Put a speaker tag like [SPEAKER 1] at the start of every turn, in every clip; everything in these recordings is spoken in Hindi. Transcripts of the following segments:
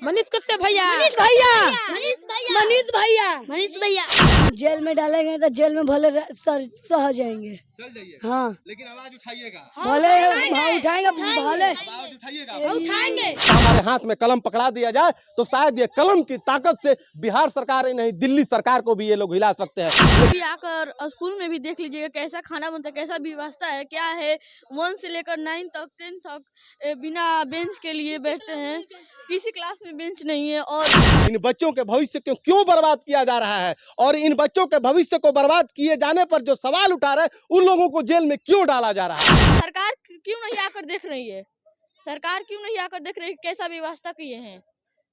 [SPEAKER 1] मनीष कश्यप भैया,
[SPEAKER 2] मनीष भैया,
[SPEAKER 1] मनीष भैया,
[SPEAKER 2] मनीष भैया,
[SPEAKER 1] मनीष भैया।
[SPEAKER 2] जेल में डालेंगे तो जेल में भले सह जाएंगे।
[SPEAKER 3] चल जाइए।
[SPEAKER 2] हाँ,
[SPEAKER 3] लेकिन आवाज उठाइएगा।
[SPEAKER 2] भले उठाएंगे भले
[SPEAKER 3] आवाज उठाइएगा।
[SPEAKER 1] उठाएंगे।
[SPEAKER 3] हमारे हाथ में कलम पकड़ा दिया जाए तो शायद ये कलम की ताकत से बिहार सरकार ही नहीं दिल्ली सरकार को भी ये लोग हिला सकते हैं।
[SPEAKER 4] भी आकर स्कूल में भी देख लीजिएगा कैसा खाना बनता है, कैसा व्यवस्था है, क्या है। 1 से लेकर 9 तक 10 तक बिना बेंच के लिए बैठते हैं, किसी क्लास में बेंच नहीं है। और
[SPEAKER 3] इन बच्चों के भविष्य को क्यों बर्बाद किया जा रहा है और इन बच्चों के भविष्य को बर्बाद किए जाने पर जो सवाल उठा रहे हैं उन लोगों को जेल में क्यों डाला जा रहा है।
[SPEAKER 4] सरकार क्यों नहीं आकर देख रही है, सरकार क्यों नहीं आकर देख रही है कैसा व्यवस्था किए हैं।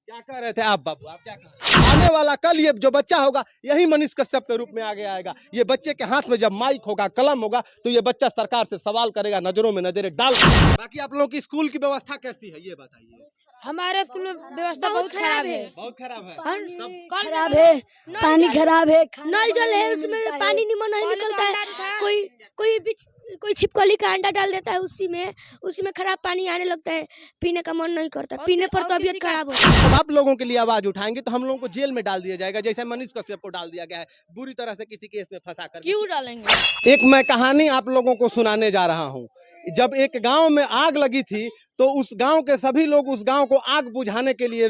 [SPEAKER 3] क्या कह रहे थे आप बाबू, आप क्या कह रहे थे? आने वाला कल ये जो बच्चा होगा यही मनीष कश्यप के रूप में आगे आएगा। ये बच्चे के हाथ में जब माइक होगा, कलम होगा तो ये बच्चा सरकार से सवाल करेगा, नजरों में नजरें डाल। बाकी आप लोगों की स्कूल की व्यवस्था कैसी है ये बताइए।
[SPEAKER 1] हमारे स्कूल में व्यवस्था बहुत खराब है।
[SPEAKER 3] बहुत खराब है।
[SPEAKER 2] खराब है, पानी खराब है, नल जल है उसमें पानी नहीं निकलता है। कोई छिपकली का अंडा डाल देता है उसी में खराब पानी आने लगता है, पीने का मन नहीं करता, पीने पर तबीयत खराब होता है।
[SPEAKER 3] अब आप लोगों के लिए आवाज उठाएंगे तो हम लोगों को जेल में डाल दिया जाएगा, जैसे मनीष कश्यप को डाल दिया गया है बुरी तरह से किसी केस में फंसा कर।
[SPEAKER 4] क्यों डालेंगे।
[SPEAKER 3] एक मैं कहानी आप लोगों को सुनाने जा रहा हूँ। जब एक गांव में आग लगी थी तो उस गांव के सभी लोग उस गांव को आग बुझाने के लिए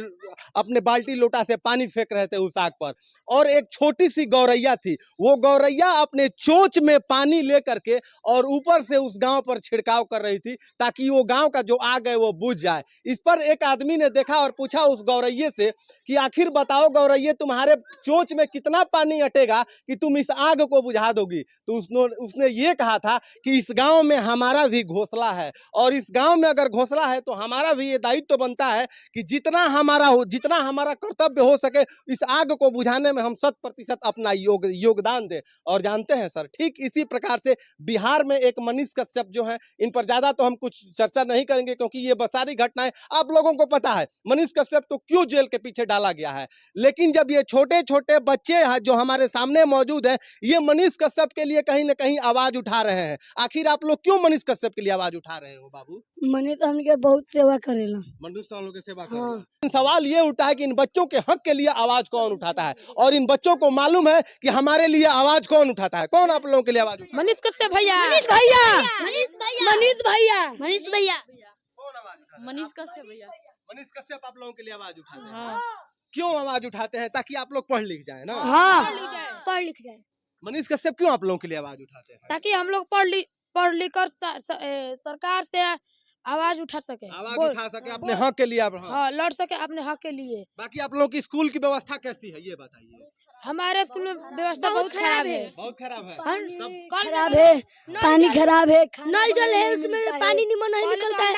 [SPEAKER 3] अपने बाल्टी लोटा से पानी फेंक रहे थे उस आग पर। और एक छोटी सी गौरैया थी, वो गौरैया अपने चोंच में पानी लेकर के और ऊपर से उस गांव पर छिड़काव कर रही थी ताकि वो गांव का जो आग है वो बुझ जाए। इस पर एक आदमी ने देखा और पूछा उस गौरैये से कि आखिर बताओ गौरैये, तुम्हारे चोंच में कितना पानी अटेगा कि तुम इस आग को बुझा दोगी। तो उसने ये कहा था कि इस गाँव में हमारा भी घोंसला है और इस गाँव में अगर घोंसला है तो हमारा भी ये दायित्व तो बनता है कि जितना हमारा कर्तव्य हो सके इस आग को बुझाने में हम 100% अपना योगदान दें। और जानते हैं सर, ठीक इसी प्रकार से बिहार में एक मनीष कश्यप जो है, इन पर ज्यादा तो हम कुछ चर्चा नहीं करेंगे क्योंकि ये सारी घटनाएं आप लोगों को पता है मनीष कश्यप को क्यों जेल के पीछे डाला गया है। लेकिन जब ये छोटे छोटे बच्चे जो हमारे सामने मौजूद है ये मनीष कश्यप के लिए कहीं ना कहीं आवाज उठा रहे हैं। आखिर आप लोग क्यों मनीष कश्यप के लिए आवाज उठा रहे हो बाबू।
[SPEAKER 2] मनीष हमके बहुत सेवा करेला।
[SPEAKER 3] मनुष्य तो हम लोग की सेवा करेगा। सवाल ये उठता है कि इन बच्चों के हक के लिए आवाज कौन उठाता है और इन बच्चों को मालूम है कि हमारे लिए आवाज कौन उठाता है। कौन आप लोगों के लिए आवाज उठाता है?
[SPEAKER 1] मनीष कश्यप भैया,
[SPEAKER 2] मनीष भैया,
[SPEAKER 1] मनीष भैया,
[SPEAKER 2] मनीष भैया,
[SPEAKER 1] मनीष भैया।
[SPEAKER 3] कौन आवाज उठाता है?
[SPEAKER 4] मनीष कश्यप भैया।
[SPEAKER 3] मनीष कश्यप आप लोगों के लिए आवाज उठाते हैं।
[SPEAKER 4] हाँ।
[SPEAKER 3] क्यों आवाज उठाते हैं? ताकि आप लोग पढ़ लिख जाए ना।
[SPEAKER 2] हाँ, पढ़ लिख जाए।
[SPEAKER 3] मनीष कश्यप क्यों आप लोगों के लिए आवाज उठाते हैं?
[SPEAKER 1] ताकि हम लोग पढ़ लिख कर सरकार से आवाज उठा सके,
[SPEAKER 3] आवाज उठा सके अपने हक के लिए।
[SPEAKER 1] हाँ, लड़ सके अपने हक के लिए।
[SPEAKER 3] बाकी आप लोगों की स्कूल की व्यवस्था कैसी है ये बताइए।
[SPEAKER 1] हमारे स्कूल में व्यवस्था बहुत खराब है।
[SPEAKER 3] बहुत खराब है।
[SPEAKER 2] खराब है, पानी खराब है, नल जल है उसमें पानी नहीं निकलता है।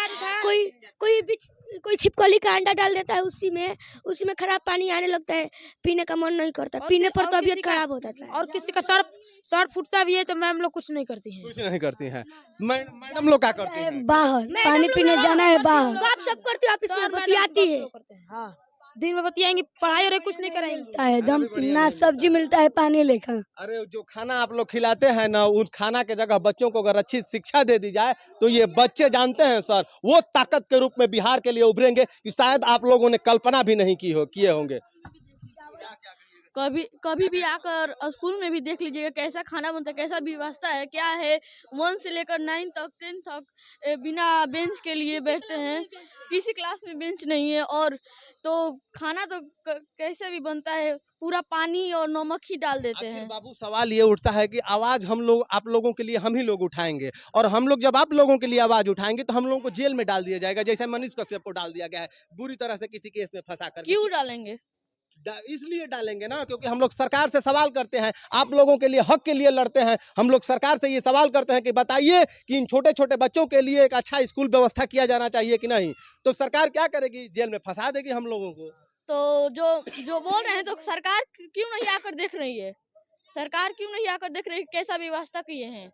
[SPEAKER 2] कोई छिपकली का अंडा डाल देता है उसी में खराब पानी आने लगता है, पीने का मन नहीं करता, पीने पर तबीयत खराब हो जाता है।
[SPEAKER 1] और किसी का सर फूटता भी है तो मैम लोग कुछ नहीं करती हैं।
[SPEAKER 3] कुछ नहीं करती हैं। मैडम लोग क्या करती हैं?
[SPEAKER 2] बाहर पानी पीने जाना है, बाहर
[SPEAKER 1] आप सब करते ऑफिस में बतियाती है। हाँ, दिन में बतियाएंगी, पढ़ाई और कुछ नहीं करेंगी।
[SPEAKER 2] एकदम ना सब्जी मिलता है पानी लेकर।
[SPEAKER 3] अरे जो खाना आप लोग खिलाते हैं ना, उस खाना के जगह बच्चों को अगर अच्छी शिक्षा दे दी जाए तो ये बच्चे जानते हैं सर वो ताकत के रूप में बिहार के लिए उभरेंगे कि शायद आप लोगों ने कल्पना भी नहीं किए होंगे।
[SPEAKER 4] कभी भी आकर स्कूल में भी देख लीजिएगा कैसा खाना बनता है, कैसा व्यवस्था है, क्या है। 1 से लेकर 9 तक 10 तक बिना बेंच के लिए बैठते हैं, किसी क्लास में बेंच नहीं है। और तो खाना तो कैसे भी बनता है, पूरा पानी और नमक ही डाल देते हैं।
[SPEAKER 3] बाबू सवाल ये उठता है कि आवाज आप लोगों के लिए हम ही लोग उठाएंगे और हम लोग जब आप लोगों के लिए आवाज उठाएंगे तो हम लोगों को जेल में डाल दिया जाएगा, जैसे मनीष कश्यप को डाल दिया गया है बुरी तरह से किसी केस में फंसा कर।
[SPEAKER 4] क्यों डालेंगे।
[SPEAKER 3] इसलिए डालेंगे ना क्योंकि हम लोग सरकार से सवाल करते हैं, आप लोगों के लिए हक के लिए लड़ते हैं। हम लोग सरकार से ये सवाल करते हैं कि बताइए कि इन छोटे छोटे बच्चों के लिए एक अच्छा स्कूल व्यवस्था किया जाना चाहिए कि नहीं। तो सरकार क्या करेगी? जेल में फंसा देगी हम लोगों को।
[SPEAKER 4] तो जो बोल रहे हैं तो सरकार क्यों नहीं आकर देख रही है, सरकार क्यों नहीं आकर देख रही है कैसा व्यवस्था किए हैं।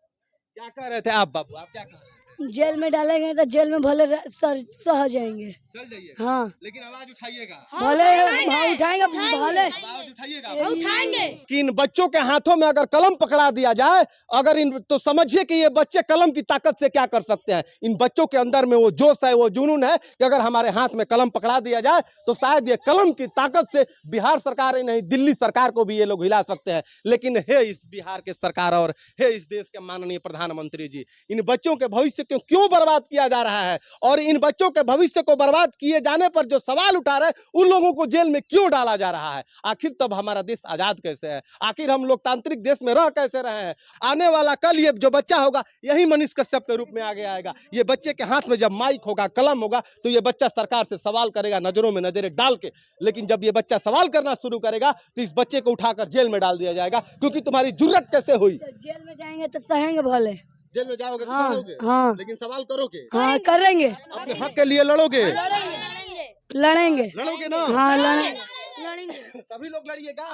[SPEAKER 3] क्या कह रहे थे आप बाबू, आप क्या कह रहे थे?
[SPEAKER 2] जेल में डालेंगे तो जेल में भले सह जाएंगे।
[SPEAKER 3] चल जाइए,
[SPEAKER 2] हाँ
[SPEAKER 3] लेकिन आवाज उठाइएगा,
[SPEAKER 2] भले उठाएंगे भले
[SPEAKER 3] आवाज उठाइएगा।
[SPEAKER 1] उठाएंगे।
[SPEAKER 3] कि इन बच्चों के हाथों में अगर कलम पकड़ा दिया जाए, अगर इन तो समझिए कि ये बच्चे कलम की ताकत से क्या कर सकते हैं। इन बच्चों के अंदर में वो जोश है, वो जुनून है कि अगर हमारे हाथ में कलम पकड़ा दिया जाए तो शायद ये कलम की ताकत से बिहार सरकार ही नहीं, दिल्ली सरकार को भी ये लोग हिला सकते हैं। लेकिन हे इस बिहार के सरकार और हे इस देश के माननीय प्रधानमंत्री जी, इन बच्चों के भविष्य को क्यों बर्बाद किया जा रहा है? और इन बच्चों के भविष्य को बर्बाद किए जाने पर जो सवाल उठा रहे हैं, उन लोगों को जेल में क्यों डाला जा रहा है? आखिर तब हमारा देश आजाद कैसे है? आखिर हम लोकतांत्रिक देश में रह कैसे रहे हैं? आने वाला कल ये जो बच्चा होगा यही मनीष कश्यप के रूप में आगे आएगा। ये बच्चे के हाथ में जब माइक होगा, कलम होगा, तो ये बच्चा सरकार से सवाल करेगा, नजरों में नजरें डाल के। लेकिन जब ये बच्चा सवाल करना शुरू करेगा तो इस बच्चे को उठाकर जेल में डाल दिया जाएगा, क्योंकि तुम्हारी जुर्रत कैसे हुई?
[SPEAKER 2] जेल में जाएंगे तो सहेंगे भले।
[SPEAKER 3] जेल में जाओगे तो
[SPEAKER 2] हाँ,
[SPEAKER 3] करोगे,
[SPEAKER 2] हाँ।
[SPEAKER 3] लेकिन सवाल करोगे,
[SPEAKER 2] हाँ करेंगे,
[SPEAKER 3] अपने हक के लिए लड़ोगे,
[SPEAKER 2] लड़ेंगे।
[SPEAKER 3] लड़ोगे ना?
[SPEAKER 2] हाँ लड़ेंगे।
[SPEAKER 3] सभी लोग लड़िएगा।